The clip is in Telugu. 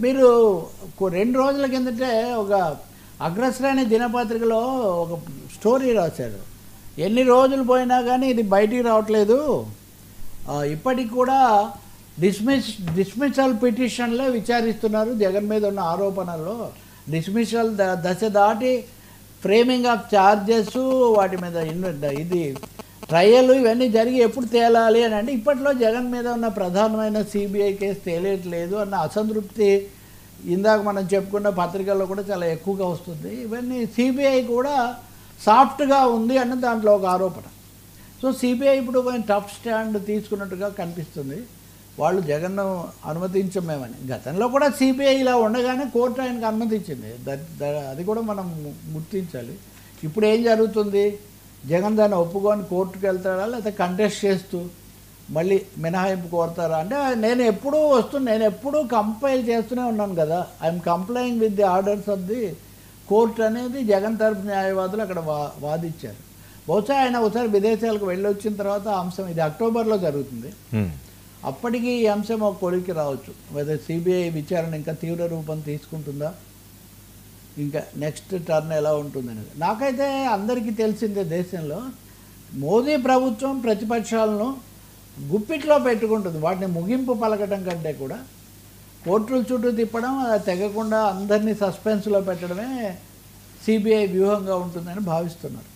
మీరు 2 రోజుల కిందటే ఒక అగ్రశ్రేణి దినపత్రికలో ఒక స్టోరీ రాశారు. ఎన్ని రోజులు పోయినా కానీ ఇది బయటికి రావట్లేదు, ఇప్పటికి కూడా డిస్మిసల్ పిటిషన్లే విచారిస్తున్నారు జగన్ మీద ఉన్న ఆరోపణల్లో. డిస్మిసల్ దశ దాటి ఫ్రేమింగ్ ఆఫ్ ఛార్జెస్, వాటి మీద ఇది ట్రయల్ ఇవన్నీ జరిగి ఎప్పుడు తేలాలి అని అంటే ఇప్పట్లో జగన్ మీద ఉన్న ప్రధానమైన సిబిఐ కేసు తేలేయట్లేదు అన్న అసంతృప్తి ఇందాక మనం చెప్పుకున్న పత్రికల్లో కూడా చాలా ఎక్కువగా వస్తుంది. ఇవన్నీ సిబిఐ కూడా సాఫ్ట్గా ఉంది అన్న దాంట్లో ఒక ఆరోపణ. సో సిబిఐ ఇప్పుడు టఫ్ స్టాండ్ తీసుకున్నట్టుగా కనిపిస్తుంది. వాళ్ళు జగన్ను అనుమతించమేమని. గతంలో కూడా సిబిఐ ఇలా ఉండగానే కోర్టు ఆయనకు అనుమతించింది. అది కూడా మనం గుర్తించాలి. ఇప్పుడు ఏం జరుగుతుంది? జగన్ దాన్ని ఒప్పుకొని కోర్టుకు వెళ్తాడా, లేకపోతే కంటెస్ట్ చేస్తూ మళ్ళీ మినహాయింపు కోరుతారా? అంటే నేను ఎప్పుడూ కంపైల్ చేస్తూనే ఉన్నాను కదా, I'm complying with the orders of the court అనేది జగన్ తరపు న్యాయవాదులు అక్కడ వాదించారు. బహుశా ఆయన ఒకసారి విదేశాలకు వెళ్ళి వచ్చిన తర్వాత అంశం ఇది అక్టోబర్లో జరుగుతుంది. అప్పటికి ఈ అంశం ఒక కొలిక్కి రావచ్చు. వెదర్ సిబిఐ విచారణ ఇంకా తీవ్ర రూపం తీసుకుంటుందా, ఇంకా నెక్స్ట్ టర్న్ ఎలా ఉంటుందనేది. నాకైతే అందరికీ తెలిసిందే, దేశంలో మోదీ ప్రభుత్వం ప్రతిపక్షాలను గుప్పిట్లో పెట్టుకుంటుంది. వాటిని ముగింపు పలకడం కంటే కూడా కోర్టుల చుట్టూ తిప్పడం, అది తెగకుండా అందరినీ సస్పెన్స్లో పెట్టడమే సిబిఐ వ్యూహంగా ఉంటుందని భావిస్తున్నారు.